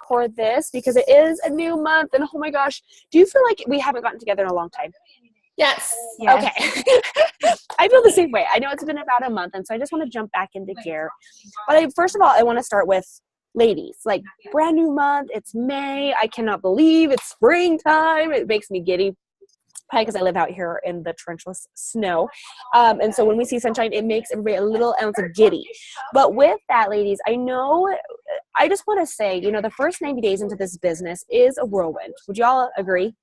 record this because it is a new month. And oh my gosh, do you feel like we haven't gotten together in a long time? Yes. Okay. I feel the same way. I know it's been about a month, and so I just want to jump back into gear. But first of all, I want to start with ladies. Like, brand new month. It's May. I cannot believe it's springtime. It makes me giddy. Probably because I live out here in the trenchless snow. And so when we see sunshine, it makes everybody a little ounce of giddy. But with that, ladies, I just want to say, the first 90 days into this business is a whirlwind. Would you all agree?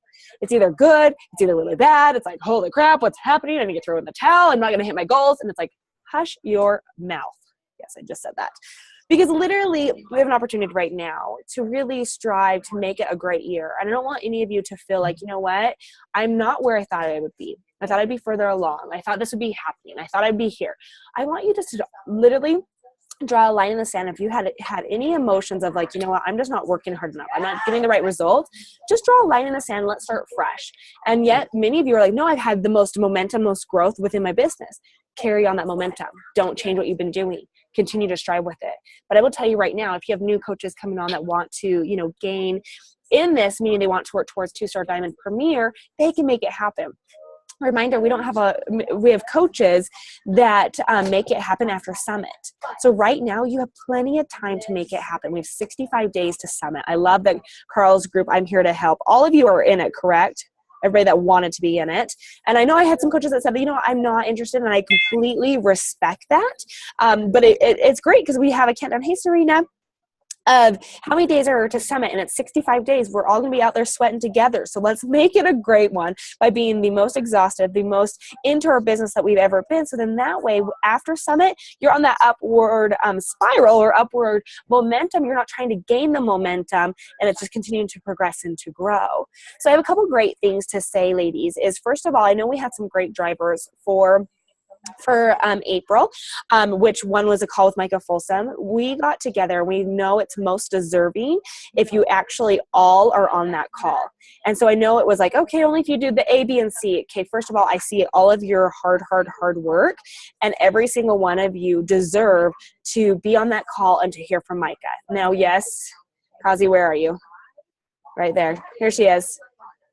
It's either good, it's either really bad. It's like, holy crap, what's happening? I need to throw in the towel. I'm not going to hit my goals. And it's like, hush your mouth. Yes, I just said that. Because literally, we have an opportunity right now to really strive to make it a great year. And I don't want any of you to feel like, you know what, I'm not where I thought I would be. I thought I'd be further along. I thought this would be happening. I thought I'd be here. I want you to literally draw a line in the sand. If you had any emotions of like, you know what, I'm just not working hard enough, I'm not getting the right results, just draw a line in the sand. Let's start fresh. And yet many of you are like, no, I've had the most momentum, most growth within my business. Carry on that momentum. Don't change what you've been doing. Continue to strive with it. But I will tell you right now, if you have new coaches coming on that want to, gain in this, meaning they want to work towards 2-star diamond premier, they can make it happen. Reminder, we have coaches that make it happen after summit. So right now you have plenty of time to make it happen. We have 65 days to summit. I love that Carl's group, I'm here to help. All of you are in it, correct? Everybody that wanted to be in it. And I know I had some coaches that said, I'm not interested, and I completely respect that. But it's great because we have a countdown. Hey, Serena. Of how many days are to summit, and it's 65 days. We're all going to be out there sweating together. So let's make it a great one by being the most exhausted, the most into our business that we've ever been. So then that way, after summit, you're on that upward spiral or upward momentum. You're not trying to gain the momentum, and it's just continuing to progress and to grow. So I have a couple great things to say, ladies, is first of all, I know we had some great drivers for April, which one was a call with Micah Folsom. We got together. We know it's most deserving if you actually all are on that call. And so I know it was like, okay, only if you do the A, B, and C. Okay, first of all, I see all of your hard work, and every single one of you deserve to be on that call and to hear from Micah. Now, yes, Kazi, where are you? Right there. Here she is.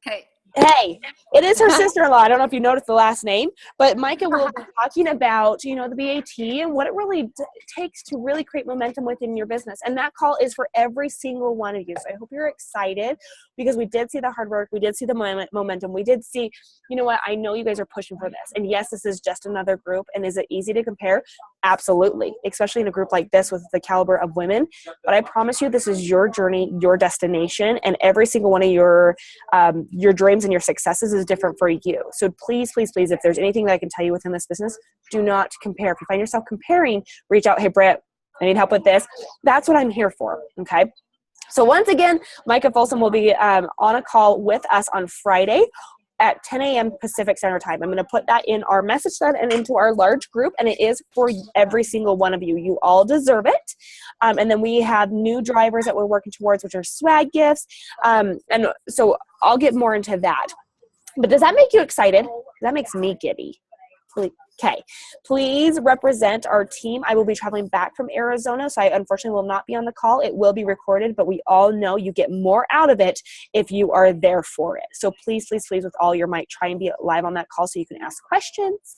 Okay. Hey, it is her sister-in-law. I don't know if you noticed the last name, but Micah will be talking about, the BAT and what it really takes to really create momentum within your business. And that call is for every single one of you. So I hope you're excited because we did see the hard work. We did see the momentum. We did see, I know you guys are pushing for this. And yes, this is just another group. And is it easy to compare? Absolutely. Especially in a group like this with the caliber of women. But I promise you, this is your journey, your destination, and every single one of your dreams and your successes is different for you. So please, please, please, if there's anything that I can tell you within this business, do not compare. If you find yourself comparing, reach out. Hey, Britt, I need help with this. That's what I'm here for. Okay. So once again, Micah Folsom will be on a call with us on Friday at 10 a.m. Pacific Standard Time. I'm going to put that in our message thread and into our large group, and it is for every single one of you. You all deserve it. And then we have new drivers that we're working towards, which are swag gifts. And so I'll get more into that. But does that make you excited? That makes me giddy. Okay. Please represent our team. I will be traveling back from Arizona, so I unfortunately will not be on the call. It will be recorded, but we all know you get more out of it if you are there for it. So please, please, please, with all your might, try and be live on that call so you can ask questions.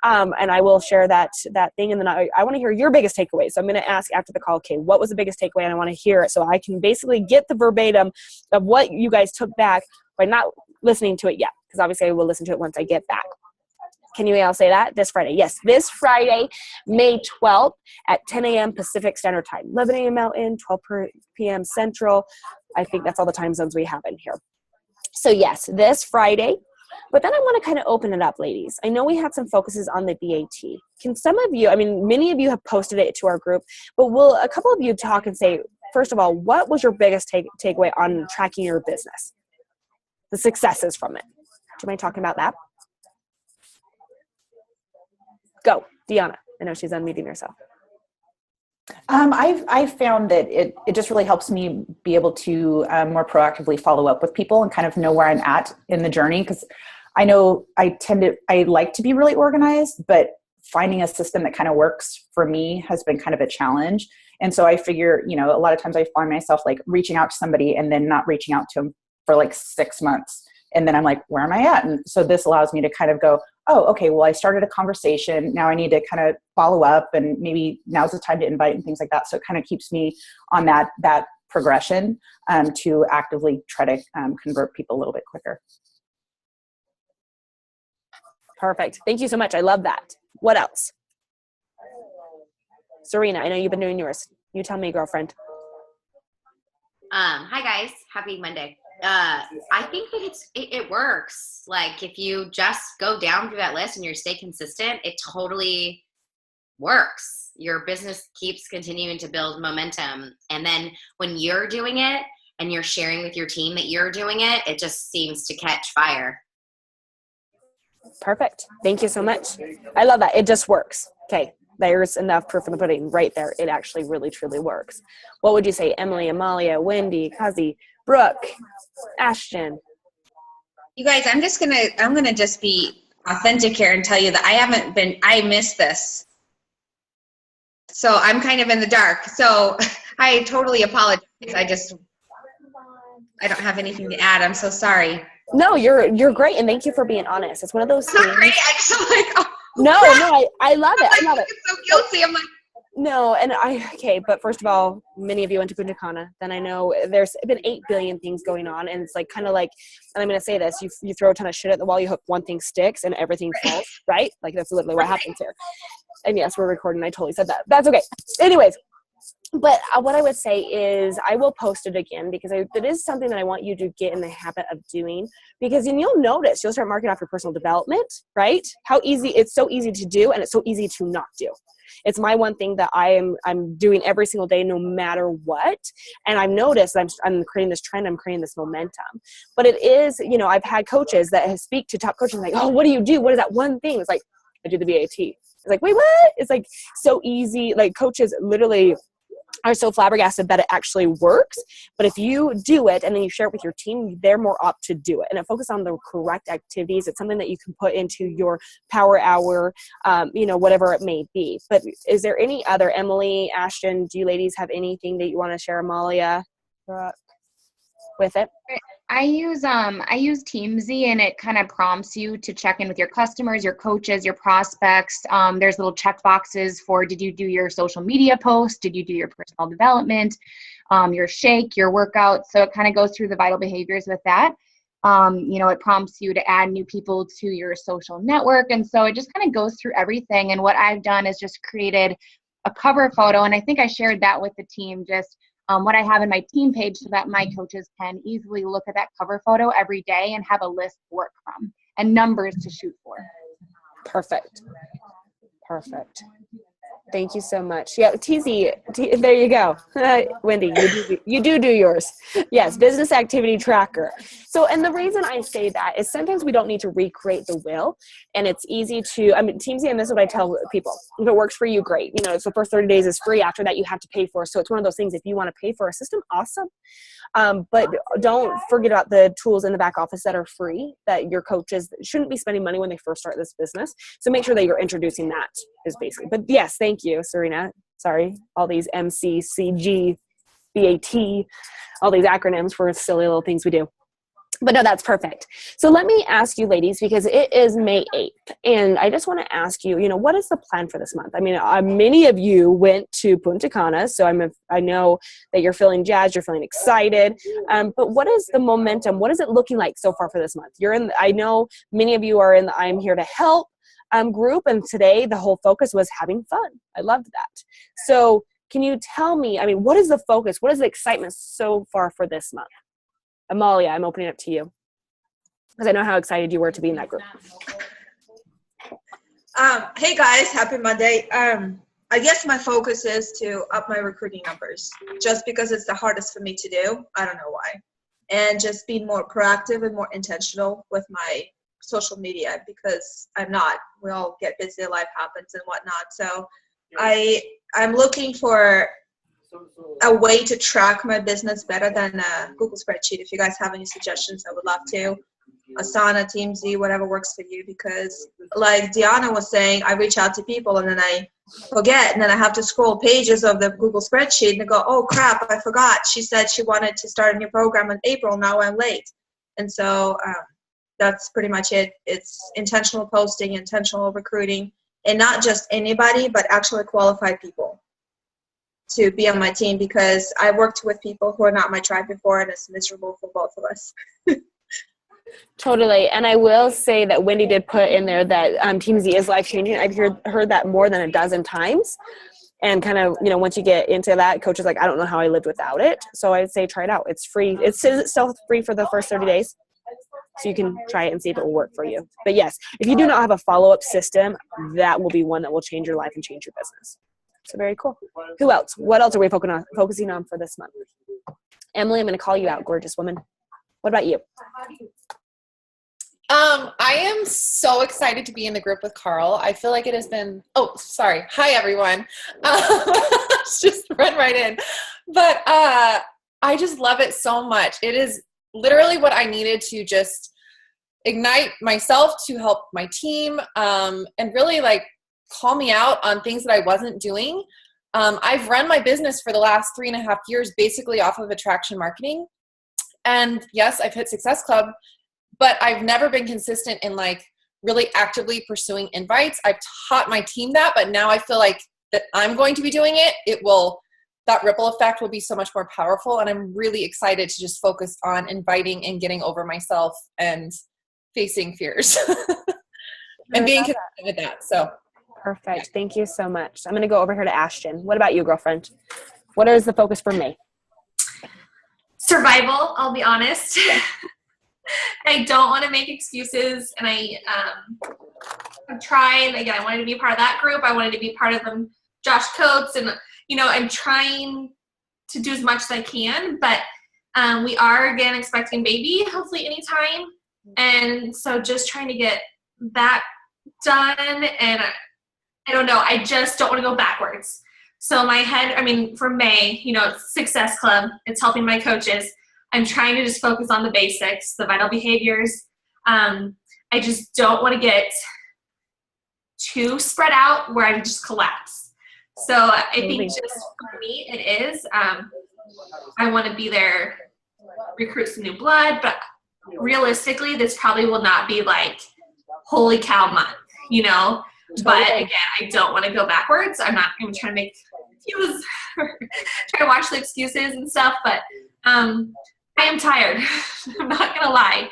And I will share that thing. And then I want to hear your biggest takeaway. So I'm going to ask after the call, okay, what was the biggest takeaway? And I want to hear it so I can basically get the verbatim of what you guys took back by not listening to it yet, because obviously I will listen to it once I get back. Can you all say that? This Friday. Yes, this Friday, May 12th at 10 a.m. Pacific Standard Time. 11 a.m. Mountain, 12 p.m. Central. I think that's all the time zones we have in here. So yes, this Friday. But then I want to kind of open it up, ladies. I know we had some focuses on the BAT. Can some of you, many of you have posted it to our group, but will a couple of you talk and say, first of all, what was your biggest takeaway on tracking your business? The successes from it. Do you mind talking about that? Go, Deanna. I know she's unmuting herself. I've found that it just really helps me be able to more proactively follow up with people and kind of know where I'm at in the journey. Because I know I like to be really organized, but finding a system that kind of works for me has been kind of a challenge. And so I figure, you know, a lot of times I find myself like reaching out to somebody and then not reaching out to them for like 6 months. And then I'm like, where am I at? And so this allows me to kind of go, oh, okay, well, I started a conversation. Now I need to kind of follow up, and maybe now's the time to invite and things like that. So it kind of keeps me on that progression to actively try to convert people a little bit quicker. Perfect. Thank you so much. I love that. What else? Serena, I know you've been doing yours. You tell me, girlfriend. Hi guys. Happy Monday. I think that it works. Like if you just go down through that list and you stay consistent, it totally works. Your business keeps continuing to build momentum. And then when you're doing it and you're sharing with your team that you're doing it, it just seems to catch fire. Perfect. Thank you so much. I love that. It just works. Okay. There's enough proof in the pudding right there. It actually really, truly works. What would you say, Emily, Amalia, Wendy, Kazi, Brooke, Ashton? You guys, I'm going to just be authentic here and tell you that I missed this. So I'm kind of in the dark. So I totally apologize. I don't have anything to add. I'm so sorry. No, you're great. And thank you for being honest. It's one of those things. Sorry, I just like, oh, No, I love it. I love it. I'm so guilty. I'm like, no, okay, but first of all, many of you went to Punta Cana. Then I know there's been 8 billion things going on, and it's like kind of like, and I'm going to say this, you throw a ton of shit at the wall, you hope one thing sticks and everything falls, right? Like that's literally what happens here. And yes, we're recording. I totally said that. That's okay. Anyways, but what I would say is I will post it again because it is something that I want you to get in the habit of doing, because then you'll notice, you'll start marking off your personal development, right? How easy, it's so easy to do and it's so easy to not do. It's my one thing that I'm doing every single day, no matter what. And I've noticed I'm creating this trend, I'm creating this momentum. But it is, you know, I've had coaches that speak to top coaches like, oh, what do you do? What is that one thing? It's like, I do the BAT. It's like, wait, what? It's like so easy. Like coaches literally are so flabbergasted that it actually works. But if you do it and then you share it with your team, they're more apt to do it. And it focuses on the correct activities. It's something that you can put into your power hour, you know, whatever it may be. But is there any other, Emily, Ashton, do you ladies have anything that you want to share, Amalia, with it? I use Teamzy, and it kind of prompts you to check in with your customers, your coaches, your prospects. There's little check boxes for, did you do your social media post? Did you do your personal development, your shake, your workout? So it kind of goes through the vital behaviors with that. You know, it prompts you to add new people to your social network. And so it just kind of goes through everything. And what I've done is just created a cover photo. And I think I shared that with the team, just what I have in my team page, so that my coaches can easily look at that cover photo every day and have a list to work from and numbers to shoot for. Perfect. Thank you so much. Yeah, there you go. Wendy, you do yours. Yes, business activity tracker. So, and the reason I say that is sometimes we don't need to recreate the wheel, and it's easy to, Teamzy, and this is what I tell people, if it works for you, great. You know, so the first 30 days is free. After that, you have to pay for it. So it's one of those things, if you want to pay for a system, awesome. But don't forget about the tools in the back office that are free, that your coaches shouldn't be spending money when they first start this business. So make sure that you're introducing that is basically, but yes, thank you, Serena. Sorry, all these MC, CG, BAT, all these acronyms for silly little things we do. But no, that's perfect. So let me ask you ladies, because it is May 8th, and I just want to ask you, you know, what is the plan for this month? I mean, many of you went to Punta Cana, so I know that you're feeling jazzed, you're feeling excited, but what is the momentum? What is it looking like so far for this month? I know many of you are in the I'm Here to Help group, and today the whole focus was having fun. I loved that. So can you tell me, I mean, what is the focus? What is the excitement so far for this month? Amalia, I'm opening up to you because I know how excited you were to be in that group. Hey guys, happy Monday. I guess my focus is to up my recruiting numbers, just because it's the hardest for me to do. I don't know why. And just being more proactive and more intentional with my social media, because I'm not. We all get busy, life happens and whatnot. So I'm looking for a way to track my business better than a Google spreadsheet. If you guys have any suggestions, I would love to. Asana, TeamZ, whatever works for you. Because like Deanna was saying, I reach out to people and then I forget, and then I have to scroll pages of the Google spreadsheet and go, oh crap, I forgot. She said she wanted to start a new program in April. Now I'm late. And so that's pretty much it. It's intentional posting, intentional recruiting, and not just anybody, but actually qualified people to be on my team, because I worked with people who are not my tribe before, and it's miserable for both of us. Totally. And I will say that Wendy did put in there that TeamZ is life changing. I've heard that more than a dozen times. And kind of, once you get into that, coach is like, I don't know how I lived without it. So I'd say try it out. It's free. It's still free for the first 30 days. So you can try it and see if it will work for you. But yes, if you do not have a follow-up system, that will be one that will change your life and change your business. So very cool. Who else? What else are we focusing on for this month? Emily, I'm going to call you out, gorgeous woman. What about you? I am so excited to be in the group with Carl. I feel like it has been, Hi, everyone. Let's just run right in. But I just love it so much. It is literally what I needed to just ignite myself, to help my team, and really like call me out on things that I wasn't doing. I've run my business for the last 3.5 years, basically off of attraction marketing. And yes, I've hit Success Club, but I've never been consistent in like really actively pursuing invites. I've taught my team that, but now I feel like that I'm going to be doing it. That ripple effect will be so much more powerful. And I'm really excited to just focus on inviting and getting over myself and facing fears and being consistent with that. So perfect. Thank you so much. I'm going to go over here to Ashton. What about you, girlfriend? What is the focus for me? Survival, I'll be honest. I don't want to make excuses, and I'm trying. Again, I wanted to be part of that group. I wanted to be part of them, Josh Coates, and I'm trying to do as much as I can. But we are again expecting baby, hopefully anytime, and so just trying to get that done. And I don't know. I just don't want to go backwards. So my head, for May, it's Success Club. It's helping my coaches. I'm trying to just focus on the basics, the vital behaviors. I just don't want to get too spread out where I just collapse. So I think just for me, it is. I want to be there, recruit some new blood, but realistically, this probably will not be like holy cow month, But again, I don't want to go backwards. I'm not going to try to make excuses, try to watch the excuses and stuff, but I am tired. I'm not gonna lie.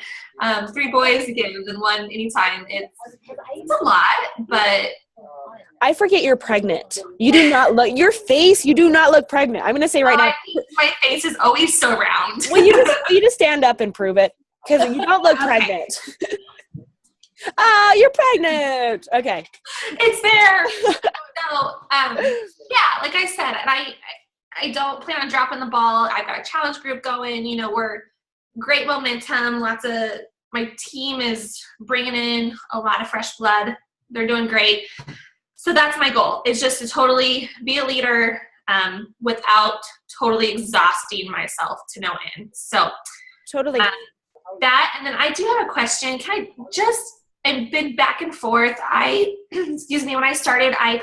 3 boys again, and 1 anytime. It's a lot, but I forget you're pregnant. You do not look your face. You do not look pregnant. I'm gonna say right now. My face is always so round. Well, you just stand up and prove it, because you don't look pregnant. You're pregnant. Okay, it's there. No, yeah, like I said, and I don't plan on dropping the ball. I've got a challenge group going. We're great momentum. My team is bringing in a lot of fresh blood. They're doing great. So that's my goal. It's just to totally be a leader without totally exhausting myself to no end. So totally that. And then I do have a question. I've been back and forth. When I started, I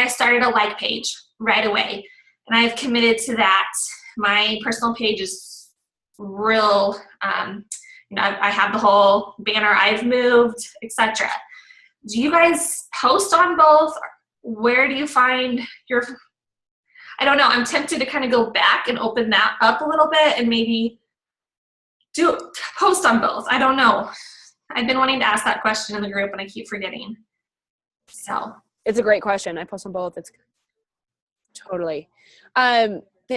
started a like page right away. And I've committed to that. My personal page is real, I have the whole banner, I've moved, etc. Do you guys post on both? Where do you find I don't know, I'm tempted to kind of go back and open that up a little bit and maybe post on both. I don't know. I've been wanting to ask that question in the group and I keep forgetting. So it's a great question. I post on both. It's totally.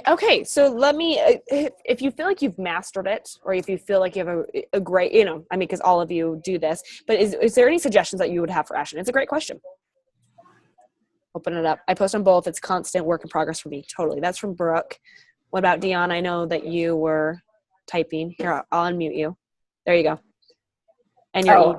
Okay, so let me, if you feel like you've mastered it, or if you feel like you have a great, because all of you do this, but is there any suggestions that you would have for Ashton? It's a great question. Open it up. I post on both. It's constant work in progress for me. Totally. That's from Brooke. What about Dion? I know that you were typing. Here, I'll unmute you. There you go. And your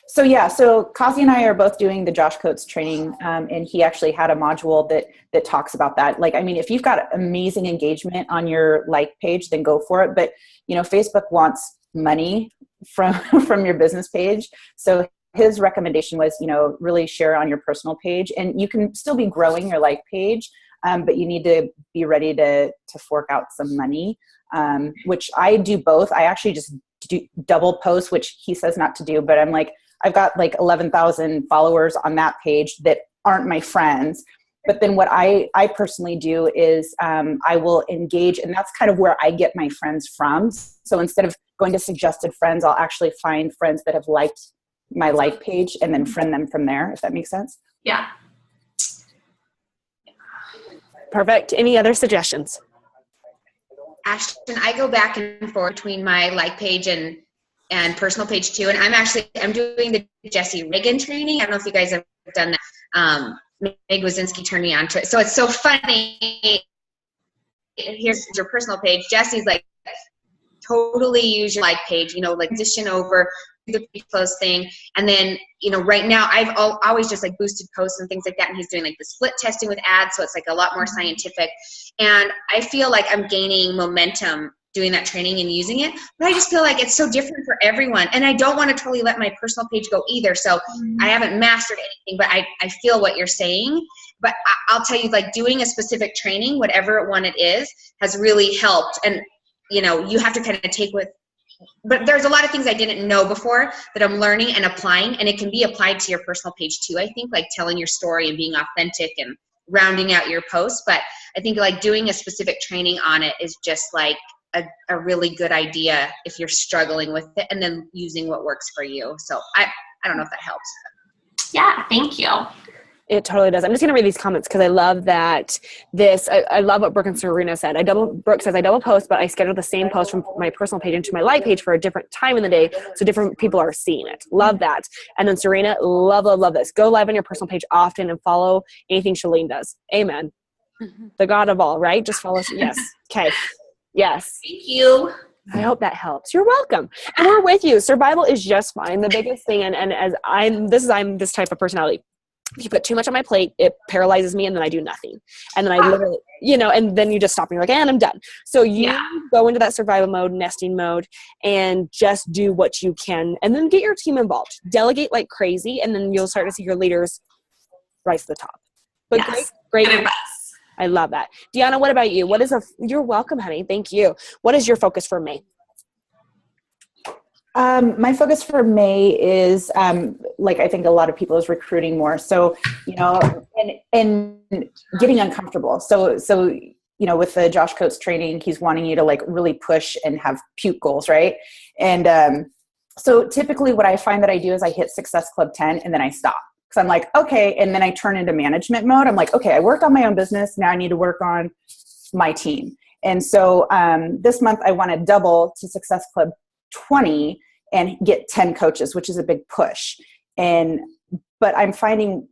So Kazi and I are both doing the Josh Coates training, and he actually had a module that talks about that. If you've got amazing engagement on your like page, then go for it. But, Facebook wants money from from your business page. So his recommendation was, really share on your personal page, and you can still be growing your like page, but you need to be ready to fork out some money, which I do both. I actually just do double post, which he says not to do, but I'm like, I've got like 11,000 followers on that page that aren't my friends. But then what I personally do is I will engage, and that's kind of where I get my friends from. So instead of going to suggested friends, I'll actually find friends that have liked my like page and then friend them from there, if that makes sense. Yeah. Perfect. Any other suggestions? Ashton, I go back and forth between my like page and personal page too. And I'm doing the Jesse Reagan training. I don't know if you guys have done that. Meg Wazinski turned me on to it. So it's so funny. Here's your personal page. Jesse's like, totally use your like page, like addition over the pre-close thing. And then, right now I've always just like boosted posts and things like that. And he's doing like the split testing with ads. So it's like a lot more scientific. And I feel like I'm gaining momentum doing that training and using it. But I just feel like it's so different for everyone. And I don't want to totally let my personal page go either. So I haven't mastered anything, but I feel what you're saying. But I'll tell you, like doing a specific training, whatever one it is, has really helped. And, you have to kind of take but there's a lot of things I didn't know before that I'm learning and applying, and it can be applied to your personal page too, I think, like telling your story and being authentic and rounding out your posts. But I think like doing a specific training on it is just like a really good idea if you're struggling with it, and then using what works for you. So I don't know if that helps. Yeah, thank you. It totally does. I'm just going to read these comments because I love that I love what Brooke and Serena said. Brooke says, I double post, but I schedule the same post from my personal page into my like page for a different time in the day so different people are seeing it. Love that. And then Serena, love this. Go live on your personal page often and follow anything Shalene does. Amen. The God of all, right? Just follow. Yes. Okay. Yes. Thank you. I hope that helps. You're welcome. And we're with you. Survival is just fine. The biggest thing, and as I'm this type of personality. If you put too much on my plate, it paralyzes me, and then I do nothing. And then I literally, and then you just stop and you're like, and I'm done. So you go into that survival mode, nesting mode, and just do what you can. And then get your team involved. Delegate like crazy, and then you'll start to see your leaders rise to the top. But great. Good advice. I love that. Deanna, what about you? You're welcome, honey. Thank you. What is your focus for May? My focus for May is, like I think a lot of people, is recruiting more. So, and getting uncomfortable. So, with the Josh Coates training, he's wanting you to like really push and have puke goals. Right. And, so typically what I find that I do is I hit Success Club 10 and then I stop. So I'm like, okay. And then I turn into management mode. I'm like, okay, I worked on my own business. Now I need to work on my team. And so, this month I want to double to Success Club 20 and get 10 coaches, which is a big push. But I'm finding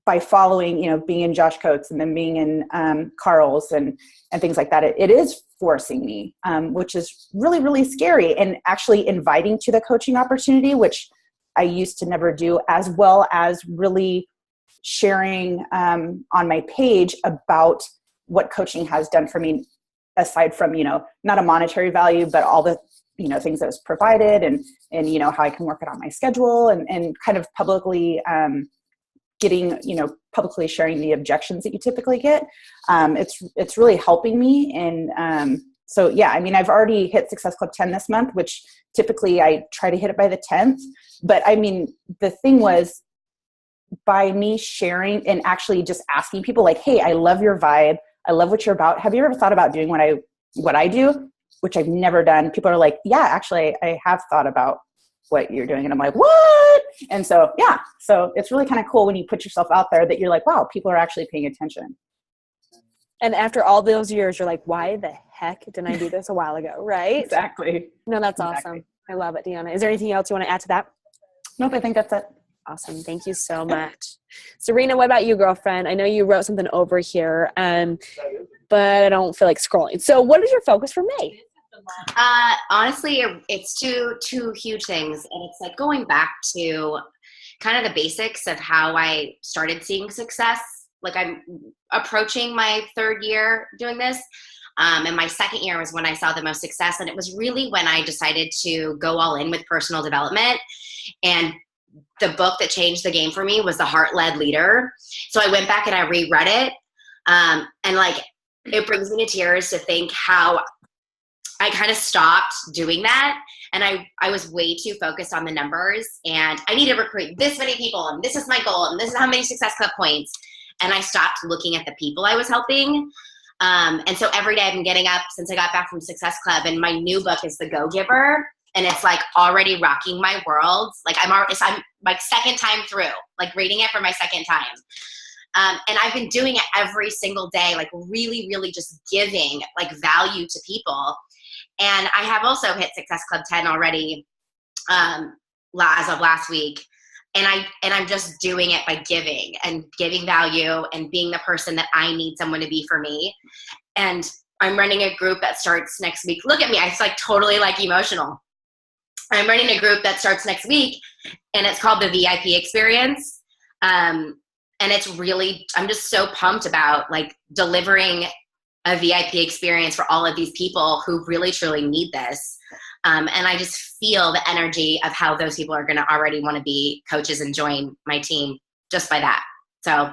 by following, being in Josh Coates and then being in Carl's and things like that, it is forcing me, which is really, really scary, and actually inviting to the coaching opportunity, which I used to never do, as well as really sharing on my page about what coaching has done for me, aside from, not a monetary value, but all the things that was provided and how I can work it on my schedule and kind of publicly publicly sharing the objections that you typically get. It's really helping me. And so, yeah, I mean, I've already hit Success Club 10 this month, which typically I try to hit it by the 10th. But I mean, the thing was, by me sharing and actually just asking people like, hey, I love your vibe. I love what you're about. Have you ever thought about doing what I do? Which I've never done. People are like, yeah, actually I have thought about what you're doing. And I'm like, what? And so, yeah, so it's really kind of cool when you put yourself out there that you're like, wow, people are actually paying attention. And after all those years, you're like, why the heck didn't I do this a while ago? Right? Exactly. No, that's awesome. I love it, Deanna. Is there anything else you want to add to that? Nope, I think that's it. Awesome. Thank you so much. Serena, what about you, girlfriend? I know you wrote something over here, but I don't feel like scrolling. So what is your focus for May? Honestly, it's two huge things. And it's like going back to kind of the basics of how I started seeing success. Like I'm approaching my third year doing this. And my second year was when I saw the most success. And it was really when I decided to go all in with personal development. And the book that changed the game for me was The Heart-Led Leader. So I went back and I reread it. And like, it brings me to tears to think how I kind of stopped doing that. And I was way too focused on the numbers, and I need to recruit this many people, and this is my goal, and this is how many Success Club points. And I stopped looking at the people I was helping. And so every day I've been getting up since I got back from Success Club, and my new book is The Go-Giver. And it's like already rocking my world. Like I'm like second time through, like reading it for my second time. And I've been doing it every single day, like really, really just giving like value to people. And I have also hit Success Club 10 already as of last week. And I'm just doing it by giving value and being the person that I need someone to be for me. And I'm running a group that starts next week. Look at me. I'm like totally like emotional. I'm running a group that starts next week, and it's called the VIP Experience. And it's really, I'm just so pumped about like delivering a VIP experience for all of these people who really truly need this. And I just feel the energy of how those people are going to already want to be coaches and join my team just by that. So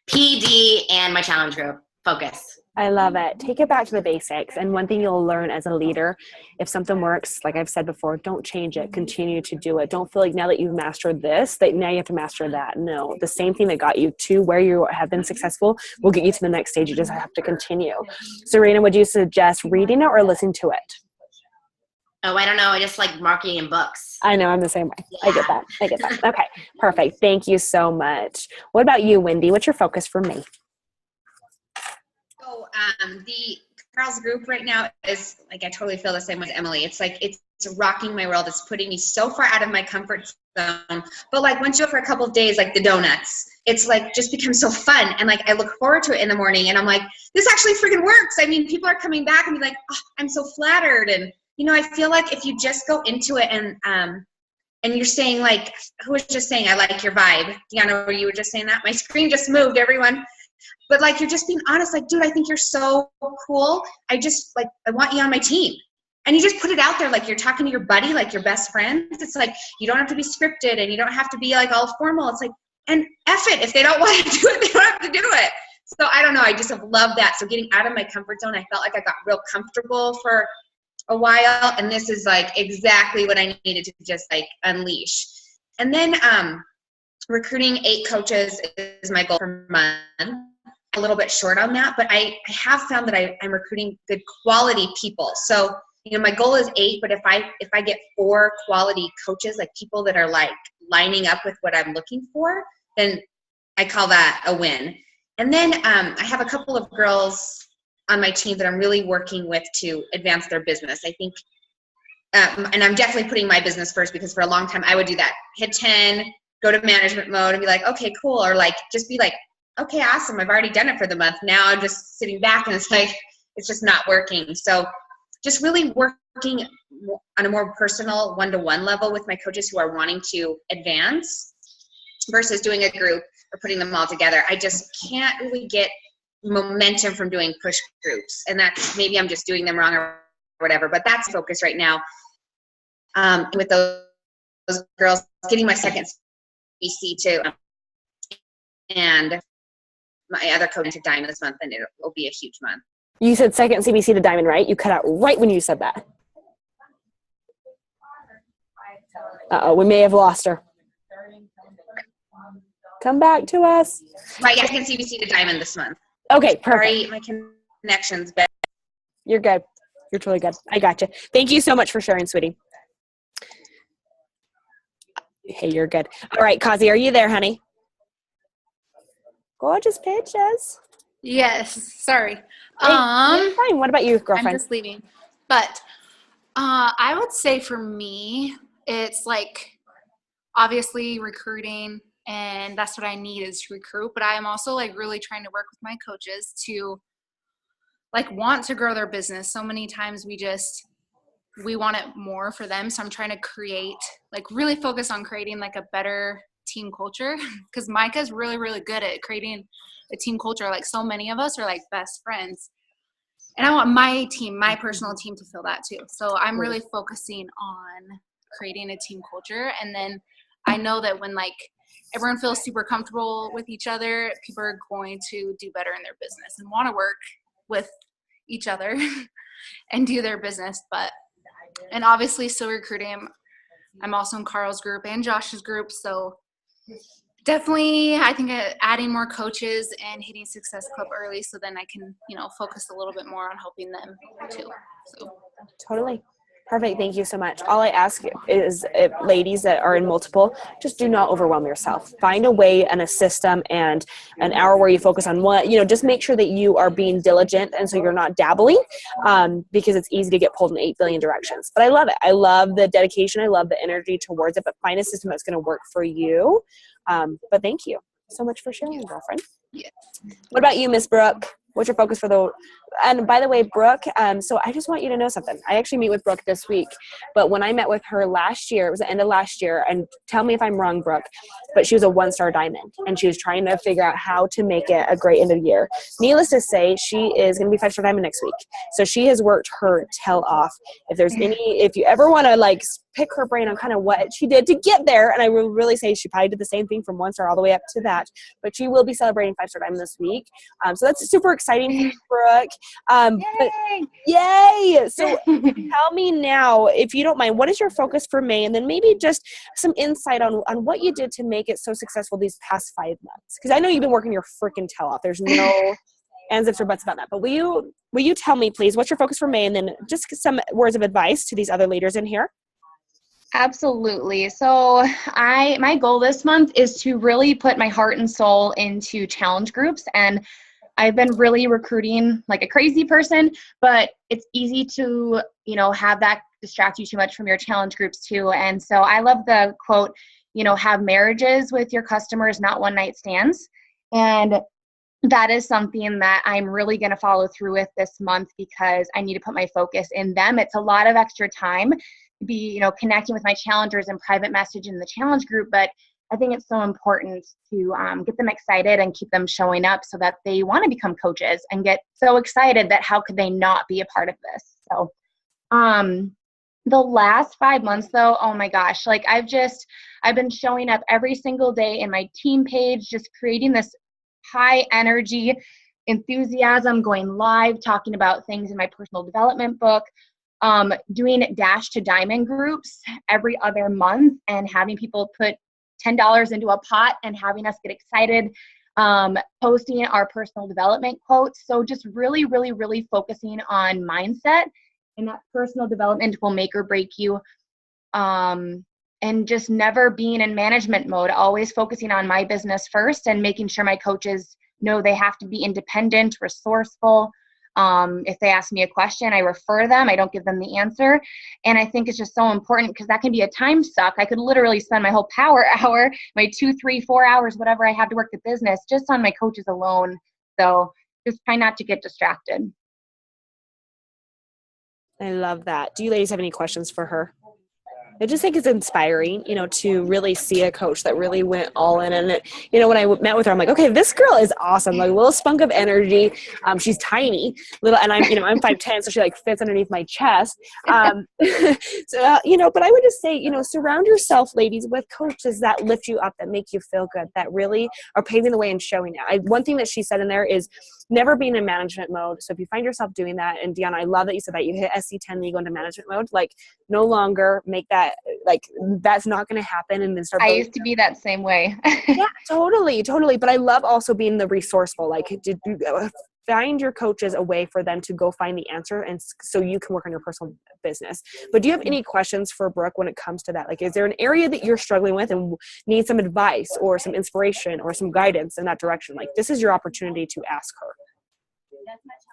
PD and my challenge group, focus. I love it. Take it back to the basics. And one thing you'll learn as a leader, if something works, like I've said before, don't change it. Continue to do it. Don't feel like now that you've mastered this, that now you have to master that. No, the same thing that got you to where you have been successful will get you to the next stage. You just have to continue. Serena, would you suggest reading it or listening to it? Oh, I don't know. I just like marketing in books. I know. I'm the same way. Yeah. I get that. Okay. Perfect. Thank you so much. What about you, Wendy? What's your focus for May? So the Carl's group right now is like, I totally feel the same with Emily. It's like, it's rocking my world. It's putting me so far out of my comfort zone. But like once you go for a couple of days, like the donuts, it's like just becomes so fun. And like, I look forward to it in the morning and I'm like, this actually freaking works. I mean, people are coming back and be like, oh, I'm so flattered. And, you know, I feel like if you just go into it and you're saying like, who was just saying, I like your vibe. Deanna, were you were just saying that? My screen just moved, everyone. But like, you're just being honest, like, dude, I think you're so cool. I want you on my team. And you just put it out there like you're talking to your buddy, like your best friends. It's like, you don't have to be scripted and you don't have to be like all formal. It's like, and F it. If they don't want to do it, they don't have to do it. So I don't know. I just have loved that. So getting out of my comfort zone, I felt like I got real comfortable for a while. And this is like exactly what I needed to just like unleash. And then recruiting 8 coaches is my goal per month. A little bit short on that, but I have found that I'm recruiting good quality people. So, you know, my goal is 8, but if I get 4 quality coaches, like people that are like lining up with what I'm looking for, then I call that a win. And then I have a couple of girls on my team that I'm really working with to advance their business. I think, and I'm definitely putting my business first because for a long time I would do that. Hit 10, go to management mode and be like, okay, cool. Or like, just be like, okay, awesome. I've already done it for the month. Now I'm just sitting back and it's like, it's just not working. So just really working on a more personal one-to-one level with my coaches who are wanting to advance versus doing a group or putting them all together. I just can't really get momentum from doing push groups. And that's, maybe I'm just doing them wrong or whatever, but that's focus right now. With those girls, getting my second CBC too. And my other coach to Diamond this month, and it will be a huge month. You said second CBC to Diamond, right? You cut out right when you said that. Uh-oh, we may have lost her. Come back to us. Right, yeah, second CBC to Diamond this month. Okay, perfect. Sorry, my connection's bad. You're good. You're totally good. I got you. Thank you so much for sharing, sweetie. Hey, you're good. All right, Kazi, are you there, honey? Gorgeous pictures. Yes, sorry. Hey, fine. What about you, girlfriend? I'm just leaving. But I would say for me, it's like obviously recruiting, and that's what I need is to recruit. But I am also like really trying to work with my coaches to like want to grow their business. So many times we want it more for them. So I'm trying to create, like really focus on creating like a better team culture, because Micah's really, really good at creating a team culture. Like so many of us are like best friends. and I want my team, my personal team, to feel that too. So I'm really focusing on creating a team culture. And then I know that when like everyone feels super comfortable with each other, people are going to do better in their business and want to work with each other and do their business. And obviously still recruiting. I'm also in Carl's group and Josh's group. So definitely, I think adding more coaches and hitting Success Club early, so then I can, focus a little bit more on helping them too. So Totally. Perfect. Thank you so much. All I ask is, if ladies that are in multiple, just do not overwhelm yourself. Find a way and a system and an hour where you focus on one, just make sure that you are being diligent. And so you're not dabbling, because it's easy to get pulled in 8 billion directions. But I love it. I love the dedication. I love the energy towards it, but find a system that's going to work for you. But thank you so much for sharing, girlfriend. Yeah. What about you, Miss Brooke? What's your focus and by the way, Brooke, so I just want you to know something. I actually meet with Brooke this week, but when I met with her last year, it was the end of last year, and tell me if I'm wrong, Brooke, but she was a 1-star diamond, and she was trying to figure out how to make it a great end of the year. Needless to say, she is going to be 5-star diamond next week. So she has worked her tail off. If you ever want to pick her brain on kind of what she did to get there, and I will really say she probably did the same thing from 1-star all the way up to that, but she will be celebrating 5-star diamond this week. So that's super exciting for Brooke. Yay! So tell me now, if you don't mind, what is your focus for May? And then maybe just some insight on what you did to make it so successful these past 5 months. Because I know you've been working your freaking tail off. There's no ands, ifs, or buts about that. But will you tell me, please, what's your focus for May? And then just some words of advice to these other leaders in here. Absolutely. So my goal this month is to really put my heart and soul into challenge groups. And I've been really recruiting like a crazy person, but it's easy to, have that distract you too much from your challenge groups too. And so I love the quote, have marriages with your customers, not one night stands. And that is something that I'm really going to follow through with this month, because I need to put my focus in them. It's a lot of extra time to be, connecting with my challengers and private message in the challenge group, but I think it's so important to get them excited and keep them showing up so that they want to become coaches and get so excited that how could they not be a part of this. So the last 5 months though, oh my gosh, I've been showing up every single day in my team page, just creating this high energy enthusiasm, going live, talking about things in my personal development book, doing Dash to Diamond groups every other month and having people put $10 into a pot and having us get excited, posting our personal development quotes. So just really, really, really focusing on mindset, and that personal development will make or break you. And just never being in management mode, always focusing on my business first and making sure my coaches know they have to be independent, resourceful. If they ask me a question, I refer them. I don't give them the answer. And I think it's just so important, because that can be a time suck. I could literally spend my whole power hour, my 2, 3, 4 hours, whatever I have to work the business, just on my coaches alone. So just try not to get distracted. I love that. Do you ladies have any questions for her? I just think it's inspiring, to really see a coach that really went all in. And, when I met with her, I'm like, okay, this girl is awesome. Like a little spunk of energy. She's tiny, little, and I'm 5'10", so she fits underneath my chest. So, but I would just say, surround yourself, ladies, with coaches that lift you up, that make you feel good, that really are paving the way and showing it. One thing that she said in there is never being in management mode. So if you find yourself doing that, and Deanna, I love that you said that you hit SC10 and you go into management mode, no longer make that, that's not going to happen. And then start I used to be that same way. Yeah, totally. But I love also being the resourceful, find your coaches a way for them to go find the answer, and so you can work on your personal business. But do you have any questions for Brooke when it comes to that? Is there an area that you're struggling with and need some advice or some inspiration or some guidance in that direction? This is your opportunity to ask her.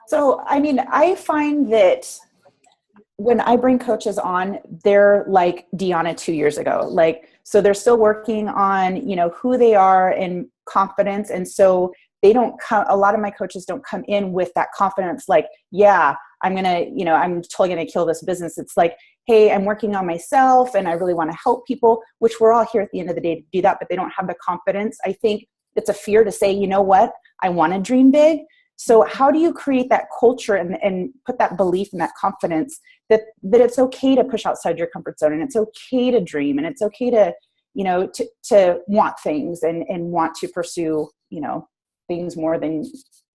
So, I find that when I bring coaches on, they're like Deanna 2 years ago. So they're still working on, who they are and confidence. And so they don't come, a lot of my coaches don't come in with that confidence. I'm totally going to kill this business. It's hey, I'm working on myself and I really want to help people, which we're all here at the end of the day to do that, but they don't have the confidence. I think it's a fear to say, you know what, I want to dream big. So how do you create that culture and put that belief and that confidence that it's okay to push outside your comfort zone, and it's okay to dream, and it's okay to, you know, to want things and want to pursue, you know, things more than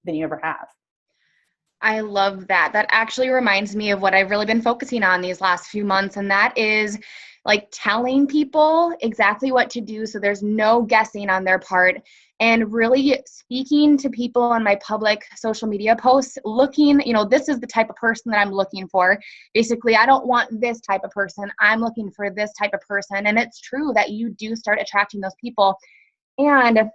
you ever have. I love that. That actually reminds me of what I've really been focusing on these last few months, and that is like telling people exactly what to do so there's no guessing on their part, and really speaking to people on my public social media posts, looking, you know, this is the type of person that I'm looking for. Basically, I don't want this type of person. I'm looking for this type of person. And it's true that you do start attracting those people. And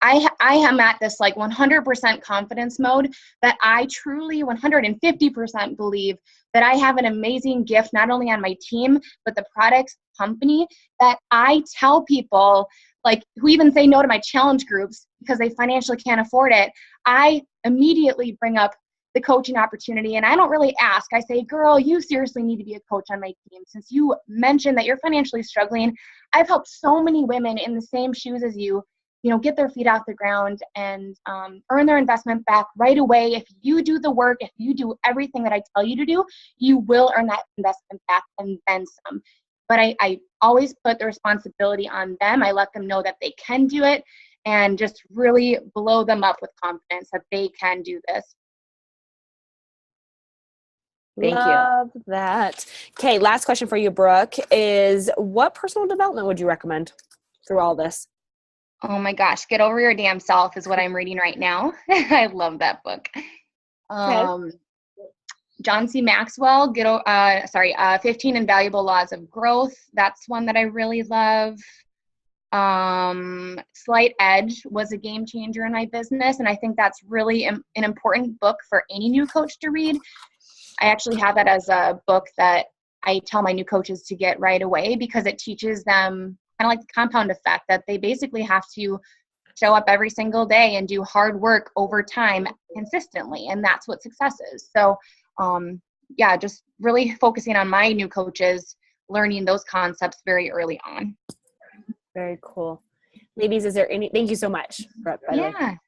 I am at this like 100% confidence mode that I truly 150% believe that I have an amazing gift, not only on my team, but the products company, that I tell people like who even say no to my challenge groups because they financially can't afford it. I immediately bring up the coaching opportunity, and I don't really ask. I say, girl, you seriously need to be a coach on my team. Since you mentioned that you're financially struggling, I've helped so many women in the same shoes as you, you know, get their feet off the ground and earn their investment back right away. If you do the work, if you do everything that I tell you to do, you will earn that investment back and then some. But I always put the responsibility on them. I let them know that they can do it, and just really blow them up with confidence that they can do this. Thank you. Love that. Okay, last question for you, Brooke, is what personal development would you recommend through all this? Oh my gosh, Get Over Your Damn Self is what I'm reading right now. I love that book. John C. Maxwell, 15 Invaluable Laws of Growth. That's one that I really love. Slight Edge was a game changer in my business, and I think that's really an important book for any new coach to read. I actually have that as a book that I tell my new coaches to get right away, because it teaches them kind of like the compound effect, that they basically have to show up every single day and do hard work over time consistently. And that's what success is. So just really focusing on my new coaches, learning those concepts very early on. Very cool. Ladies, thank you so much, Brooke, by the way.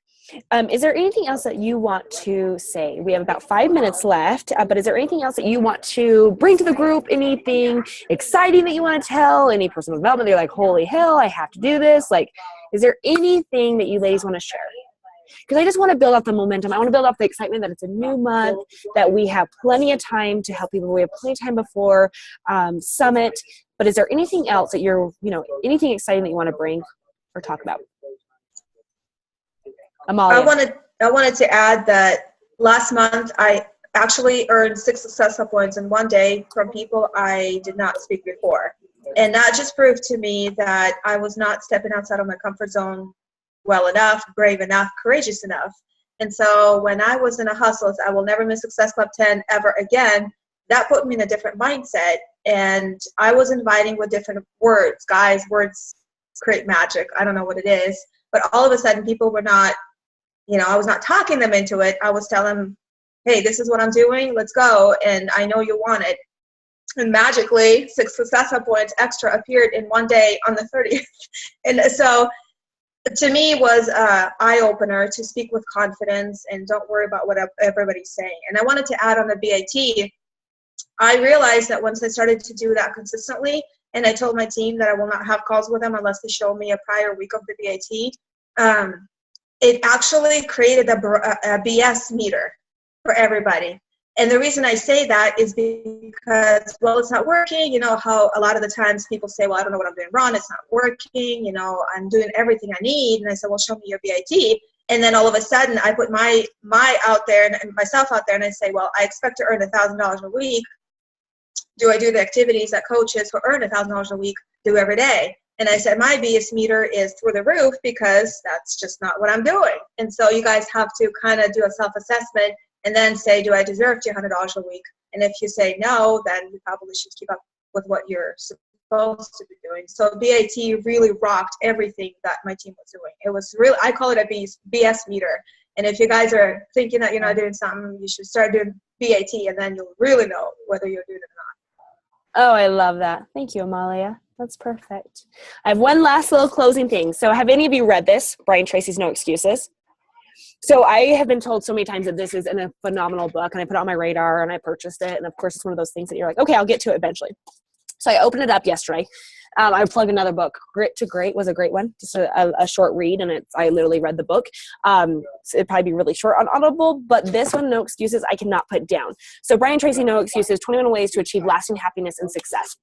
Is there anything else that you want to say? We have about 5 minutes left, but is there anything else that you want to bring to the group? Anything exciting that you want to tell? Any personal development that you're like, holy hell, I have to do this? Like, is there anything that you ladies want to share? Because I just want to build up the momentum. I want to build up the excitement that it's a new month, that we have plenty of time to help people. We have plenty of time before Summit. But is there anything else that anything exciting that you want to bring or talk about? Amalia. I wanted to add that last month I actually earned 6 success points in one day from people I did not speak before. And that just proved to me that I was not stepping outside of my comfort zone well enough, brave enough, courageous enough. And so when I was in a hustle, I will never miss Success Club 10 ever again, that put me in a different mindset. And I was inviting with different words. Guys, words create magic. I don't know what it is. But all of a sudden, people were not, I was not talking them into it. I was telling them, hey, this is what I'm doing. Let's go. And I know you want it. And magically, 6 success points extra appeared in one day on the 30th. And so to me was an eye-opener to speak with confidence and don't worry about what everybody's saying. And I wanted to add on the BAT, I realized that once I started to do that consistently, and I told my team that I will not have calls with them unless they show me a prior week of the BAT, it actually created a BS meter for everybody. And the reason I say that is because, well, it's not working. You know how a lot of the times people say, well, I don't know what I'm doing wrong. It's not working. I'm doing everything I need. And I said, well, show me your BAT. And then all of a sudden I put my out there and myself out there and I say, well, I expect to earn $1,000 a week. Do I do the activities that coaches who earn $1,000 a week do every day? And I said, my BS meter is through the roof because that's just not what I'm doing. And so you guys have to kind of do a self-assessment and then say, do I deserve $200 a week? And if you say no, then you probably should keep up with what you're supposed to be doing. So BAT really rocked everything that my team was doing. It was really, I call it a BS meter. And if you guys are thinking that you're not doing something, you should start doing BAT, and then you'll really know whether you're doing it or not. Oh, I love that. Thank you, Amalia. That's perfect. I have one last little closing thing. So have any of you read this, Brian Tracy's No Excuses? So I have been told so many times that this is a phenomenal book, and I put it on my radar and I purchased it. And of course, it's one of those things that you're like, okay, I'll get to it eventually. So I opened it up yesterday. I plugged another book. Grit to Great was a great one, just a short read, and I literally read the book. So it'd probably be really short on Audible, but this one, No Excuses, I cannot put down. So Brian Tracy, No Excuses, 21 Ways to Achieve Lasting Happiness and Success.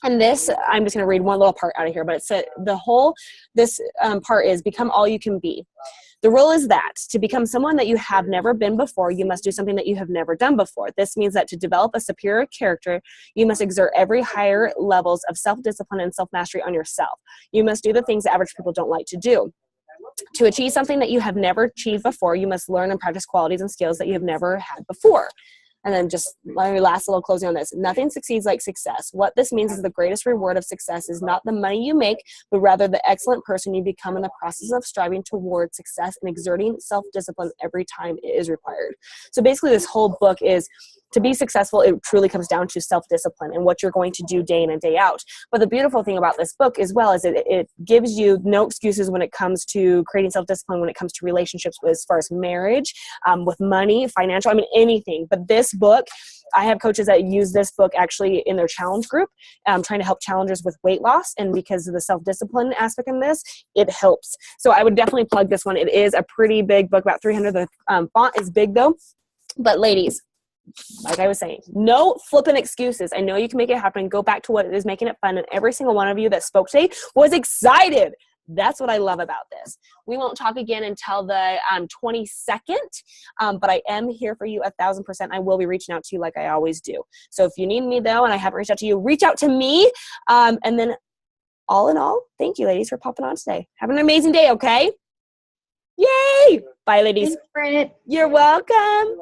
And this, I'm just going to read one little part out of here, but it's this part is become all you can be. The rule is that to become someone that you have never been before, you must do something that you have never done before. This means that to develop a superior character, you must exert every higher levels of self-discipline and self-mastery on yourself. You must do the things that average people don't like to do. To achieve something that you have never achieved before, you must learn and practice qualities and skills that you have never had before. And then just my last little closing on this. Nothing succeeds like success. What this means is the greatest reward of success is not the money you make, but rather the excellent person you become in the process of striving towards success and exerting self-discipline every time it is required. So basically this whole book is, to be successful, it truly comes down to self-discipline and what you're going to do day in and day out. But the beautiful thing about this book as well is it gives you no excuses when it comes to creating self-discipline, when it comes to relationships as far as marriage, with money, financial, I mean, anything. But this book, I have coaches that use this book actually in their challenge group, trying to help challengers with weight loss. And because of the self-discipline aspect in this, it helps. So I would definitely plug this one. It is a pretty big book, about 300. The font is big though. But ladies, like I was saying, no flipping excuses. I know you can make it happen. Go back to what it is making it fun. And every single one of you that spoke today was excited. That's what I love about this. We won't talk again until the 22nd, but I am here for you 1,000%. I will be reaching out to you like I always do. So if you need me though, and I haven't reached out to you, reach out to me. And then all in all, thank you ladies for popping on today. Have an amazing day, okay? Yay! Bye ladies. Thanks, Britt. You're welcome.